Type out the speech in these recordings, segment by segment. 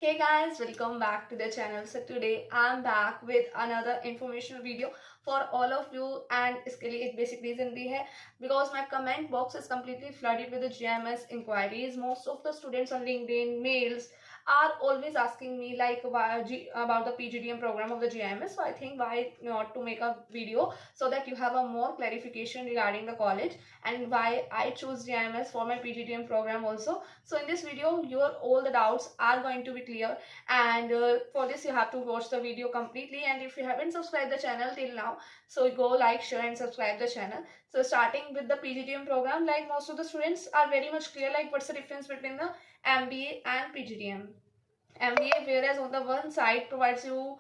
Hey guys, welcome back to the channel. So today I'm back with another informational video for all of you and इसके लिए एक basic reason भी है because my comment box is completely flooded with the GMS inquiries. Most of the students on LinkedIn, mails are always asking me like about the PGDM program of the GMS. So I think why not to make a video so that you have a more clarification regarding the college and why I choose GMS for my PGDM program also. So in this video, your all the doubts are going to be clear, and for this you have to watch the video completely. And if you haven't subscribed the channel till now, so go like, share and subscribe the channel. So starting with the PGDM program, like most of the students are very much clear like what's the difference between the MBA and PGDM. MBA, whereas on the one side provides you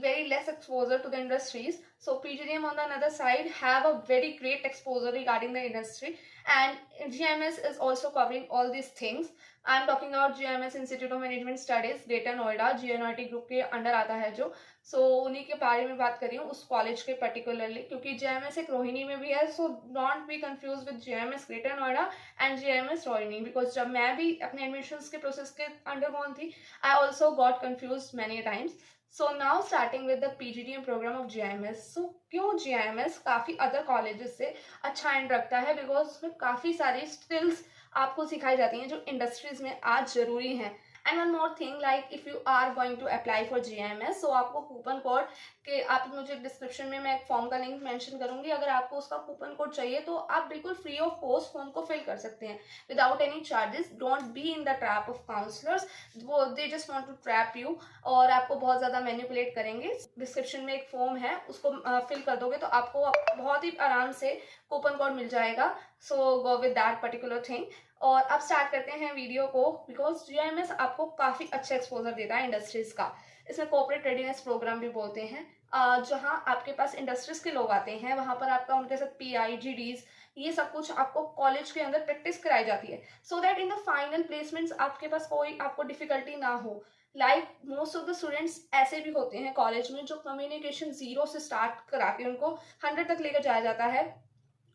very less exposure to the industries, so PGDM on the another side have a very great exposure regarding the industry, and GMS is also covering all these things. I'm talking about GMS Institute of Management Studies, Greater Noida, GNRT group के under आता है जो, सो उन्हीं के बारे में बात करी हूँ उस कॉलेज के पर्टिकुलरली, क्योंकि GMS एक रोहिणी में भी है, so don't be confuse with GMS greater Noida and GMS Rohini, because जब मैं भी अपने एडमिशन्स के प्रोसेस के अंडर गॉन थी, I also got confused many times. So now starting with the PGDM program of GIMS. So क्यों GIMS काफ़ी other colleges से अच्छा एंड रखता है, बिकॉज उसमें काफ़ी सारी स्किल्स आपको सिखाई जाती हैं जो इंडस्ट्रीज में आज जरूरी हैं. And one more thing, like if you are going to apply for GIMS, so आपको कूपन कोड के, आप मुझे डिस्क्रिप्शन में मैं एक फॉर्म का लिंक मेंशन करूंगी, अगर आपको उसका कूपन कोड चाहिए तो आप बिल्कुल फ्री ऑफ कॉस्ट फॉर्म को फिल कर सकते हैं without any charges. Don't be in the trap of counsellors, वो they just want to trap you और आपको बहुत ज़्यादा मैनिपुलेट करेंगे. डिस्क्रिप्शन में एक फॉर्म है, उसको फिल कर दोगे तो आपको बहुत ही आराम से कूपन कोड मिल जाएगा. So go with that particular thing. और अब स्टार्ट करते हैं वीडियो को, बिकॉज GIMS आपको काफ़ी अच्छा एक्सपोजर देता है इंडस्ट्रीज का. इसमें कॉर्पोरेट रेडीनेस प्रोग्राम भी बोलते हैं, जहां आपके पास इंडस्ट्रीज के लोग आते हैं, वहां पर आपका उनके साथ PI GDs ये सब कुछ आपको कॉलेज के अंदर प्रैक्टिस कराई जाती है, so that in the final placements आपके पास कोई आपको डिफिकल्टी ना हो. Like most of the students ऐसे भी होते हैं कॉलेज में जो कम्युनिकेशन 0 से स्टार्ट करा के उनको 100 तक लेकर जाया जाता है.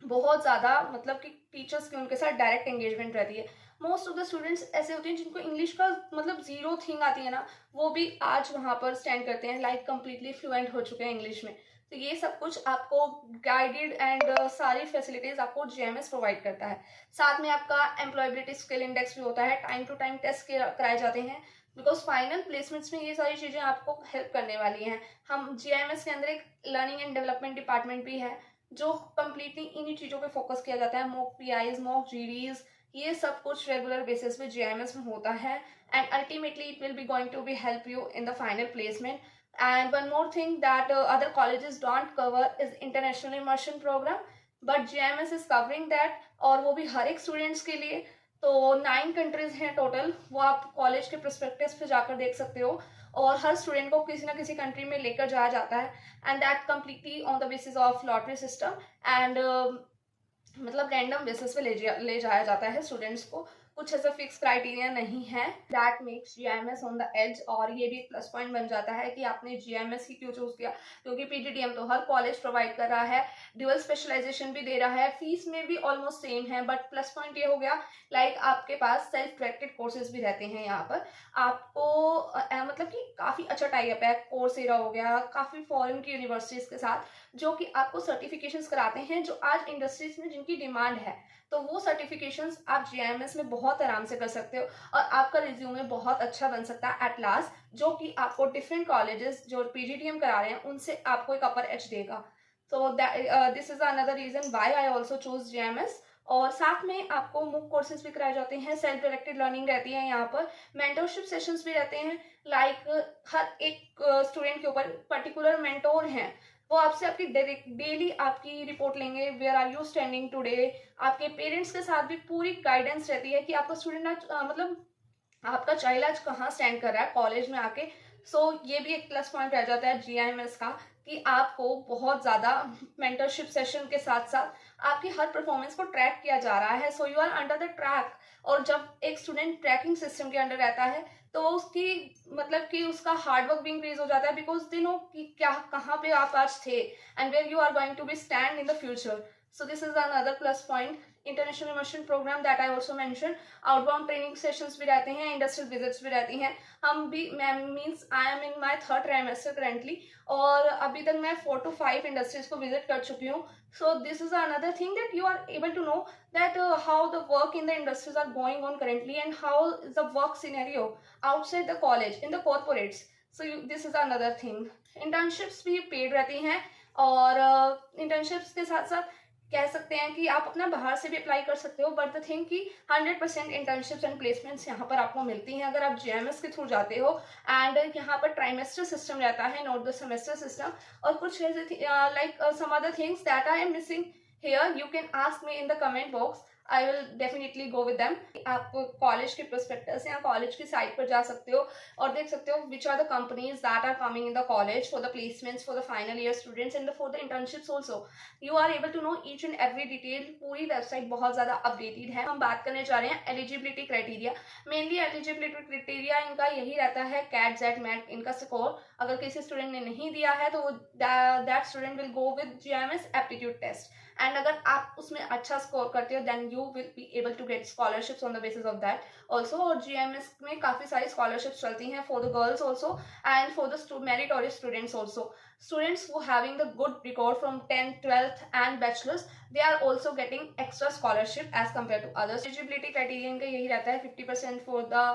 बहुत ज़्यादा मतलब कि टीचर्स की उनके साथ डायरेक्ट एंगेजमेंट रहती है. मोस्ट ऑफ द स्टूडेंट्स ऐसे होते हैं जिनको इंग्लिश का मतलब 0 थिंग आती है ना, वो भी आज वहाँ पर स्टैंड करते हैं, लाइक कंप्लीटली फ्लुएंट हो चुके हैं इंग्लिश में. तो ये सब कुछ आपको गाइडेड एंड सारी फैसिलिटीज आपको GIMS प्रोवाइड करता है. साथ में आपका एम्प्लॉयबिलिटी स्किल इंडेक्स भी होता है, टाइम टू टाइम टेस्ट कराए जाते हैं, बिकॉज फाइनल प्लेसमेंट्स में ये सारी चीज़ें आपको हेल्प करने वाली हैं. हम GIMS के अंदर एक लर्निंग एंड डेवलपमेंट डिपार्टमेंट भी है जो कम्प्लीटली इन्हीं चीज़ों पे फोकस किया जाता है. मॉक PIs, मॉक GDs, ये सब कुछ रेगुलर बेसिस पे GIMS में होता है, and ultimately it will be going to be help you in the final placement. And one more thing that other colleges don't cover is international immersion programme, but GIMS is covering that, और वो भी हर एक students के लिए. तो 9 countries हैं total, वो आप कॉलेज के प्रोस्पेक्टस पे जाकर देख सकते हो, और हर स्टूडेंट को किसी ना किसी कंट्री में लेकर जाया जाता है, and that completely on the basis of lottery system, and मतलब रैंडम बेसिस पे ले जाया जाता है स्टूडेंट्स को. कुछ ऐसा फिक्स क्राइटेरिया नहीं है. That makes GIMS on the edge, और ये भी एक प्लस पॉइंट बन जाता है कि आपने GIMS ही क्यों चूज किया, क्योंकि PGDM तो हर कॉलेज प्रोवाइड कर रहा है, ड्यूअल स्पेशलाइजेशन भी दे रहा है, फीस में भी ऑलमोस्ट सेम है, बट प्लस पॉइंट ये हो गया लाइक आपके पास सेल्फ डायरेक्टेड कोर्सेज भी रहते हैं यहाँ पर. आपको मतलब कि काफ़ी अच्छा टाई अप है, कोर्सेरा हो गया, काफ़ी फॉरेन की यूनिवर्सिटीज़ के साथ जो कि आपको सर्टिफिकेशंस कराते हैं जो आज इंडस्ट्रीज में जिनकी डिमांड है. तो वो सर्टिफिकेशंस आप GIMS में बहुत आराम से कर सकते हो, और आपका रिज्यूमे बहुत अच्छा बन सकता है एट लास्ट, जो कि आपको डिफरेंट कॉलेजेस जो PGDM करा रहे हैं उनसे आपको एक अपर एज देगा. तो this is another reason why I also choose GIMS. और साथ में आपको मूक कोर्सेज भी कराए जाते हैं, सेल्फ डायरेक्टेड लर्निंग रहती है यहाँ पर, मेंटरशिप सेशंस भी रहते हैं. लाइक हर एक स्टूडेंट के ऊपर पर्टिकुलर मेंटोर हैं, वो आपसे आपकी डेली आपकी रिपोर्ट लेंगे, where are you standing today. आपके पेरेंट्स के साथ भी पूरी गाइडेंस रहती है कि आपका स्टूडेंट आज मतलब आपका चाइल्ड आज कहाँ स्टैंड कर रहा है कॉलेज में आके. सो ये भी एक प्लस पॉइंट रह जाता है GIMS का कि आपको बहुत ज़्यादा मेंटरशिप सेशन के साथ साथ आपकी हर परफॉर्मेंस को ट्रैक किया जा रहा है. So you are under the track. और जब एक स्टूडेंट ट्रैकिंग सिस्टम के अंडर रहता है तो उसकी मतलब कि उसका हार्डवर्क भी इंक्रीज हो जाता है, बिकॉज दे नो कि क्या कहाँ पे आप आज थे and where you are going to be stand in the future. So this is another plus point. International immersion programme that I also mention, outbound training sessions भी रहते हैं, इंडस्ट्रियल विजिट्स भी रहती हैं। हम भी, मैं means I am in my 3rd trimester currently, और अभी तक मैं 4 to 5 इंडस्ट्रीज को विजिट कर चुकी हूँ। So this is another thing that you are able to know that how the work in the industries are going on currently and how is the work scenario outside the college in the corporates. So this is another thing. Internships भी paid रहती हैं, और internships के साथ साथ कह सकते हैं कि आप अपना बाहर से भी अप्लाई कर सकते हो, बट द थिंग कि 100% इंटर्नशिप्स एंड प्लेसमेंट्स यहाँ पर आपको मिलती हैं अगर आप GMS के थ्रू जाते हो। एंड यहाँ पर ट्राइमेस्टर सिस्टम रहता है, नॉट द सेमेस्टर सिस्टम। और कुछ like some other things that I am missing here, you can ask me in the comment box. I will definitely go with them. आप college के prospectus या college की site पर जा सकते हो और देख सकते हो which are the companies that are coming in the college for the placements for the final year students and for the internships also. You are able to know each and every detail. पूरी website बहुत ज़्यादा updated है। हम बात करने जा रहे हैं eligibility criteria. Mainly eligibility criteria इनका यही रहता है, कैट जेट मैट इनका स्कोर। अगर किसी स्टूडेंट ने नहीं दिया है तो that student will go with GMS aptitude test, and अगर आप उसमें अच्छा स्कोर करते हो then you will be able to get scholarships on the basis of that also. और GMS में काफ़ी सारी स्कॉलरशिप्स चलती हैं for the girls also and for the meritorious students also. Students who having the good record from 10th, 12th and bachelors, they are also getting extra scholarship as compared to others. Eligibility criterion का यही रहता है 50% for the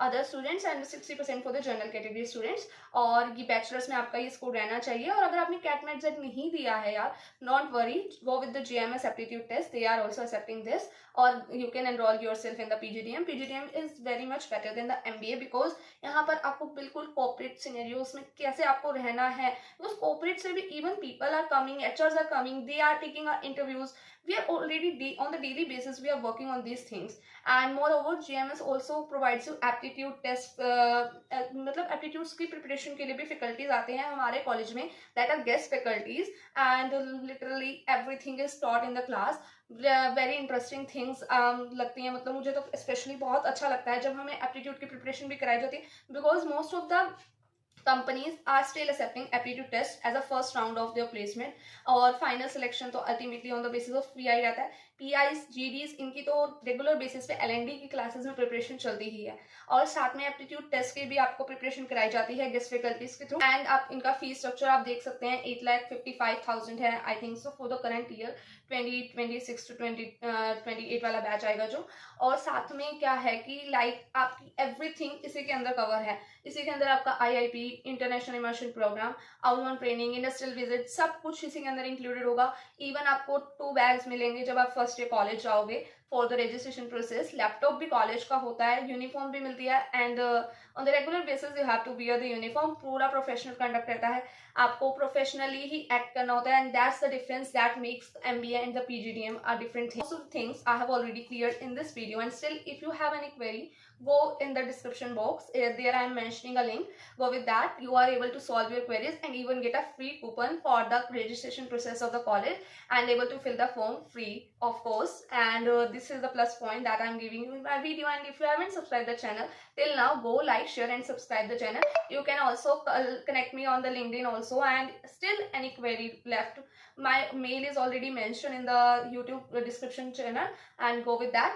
other students and 60% for the general category students। और ये bachelors में आपका ये score रहना चाहिए। और अगर आपने कैट मैट जेट नहीं दिया है यार, not worry, go with the GMS aptitude test, they are also accepting this. और you can enrol yourself in the PGDM। PGDM is very much better than the MBA because यहाँ पर आपको बिल्कुल corporate scenarios में कैसे आपको रहना है, बिकॉज कॉर्पोरेट से भी even people are coming, HRs are coming, they are taking our interviews, we are already on the daily basis we are working on these things। and moreover GMS also provides you aptitude test, मतलब aptitudes की preparation के लिए भी faculties आते हैं हमारे college में, that are guest faculties and literally everything is taught in the class। Very interesting things लगती हैं, मतलब मुझे तो स्पेशली बहुत अच्छा लगता है जब हमें एप्टीट्यूड की प्रिपरेशन भी कराई जाती है, because most of the companies are still accepting aptitude test as a first round of their placement। और final selection तो ultimately on the basis of PI रहता है। PIs, GDs इनकी तो रेगुलर बेसिस पे LND की क्लासेस में preparation चलती ही है, और साथ में एप्टीट्यूड टेस्ट की भी आपको प्रिपरेशन कराई जाती है गेस्ट फैकल्टीज के थ्रू। एंड आप इनका फीस स्ट्रक्चर आप देख सकते हैं, 8,55,000 है I think so for the current year 2026 to 2028 वाला बैच आएगा जो। और साथ में क्या है कि लाइक आपकी एवरीथिंग इसी के अंदर कवर है। इसी के अंदर आपका IIP, international immersion programme, outbound training, industrial visit, सब कुछ इसी के अंदर इंक्लूडेड होगा। इवन आपको 2 बैग्स मिलेंगे जब आप फर्स्ट ईयर कॉलेज जाओगे for the registration process. Laptop भी कॉलेज का होता है, यूनिफॉर्म भी मिलती है, and on the regular basis you have to wear the uniform. पूरा प्रोफेशनल कंडक्ट रहता है, आपको प्रोफेशनली ही एक्ट करना होता है, and that's the difference that makes MBA and the PGDM are different things. Most of the things I have already cleared in this video, and still if you have any query, go in the description box, there I am mentioning a link, go with that, you are able to solve your queries and even get a free coupon for the registration process of the college and able to fill the form free of course। and this is the plus point that I am giving you in my video। and if you haven't subscribed the channel till now, go like, share and subscribe the channel। you can also connect me on the LinkedIn also, and still any query left, my mail is already mentioned in the YouTube description channel, and go with that।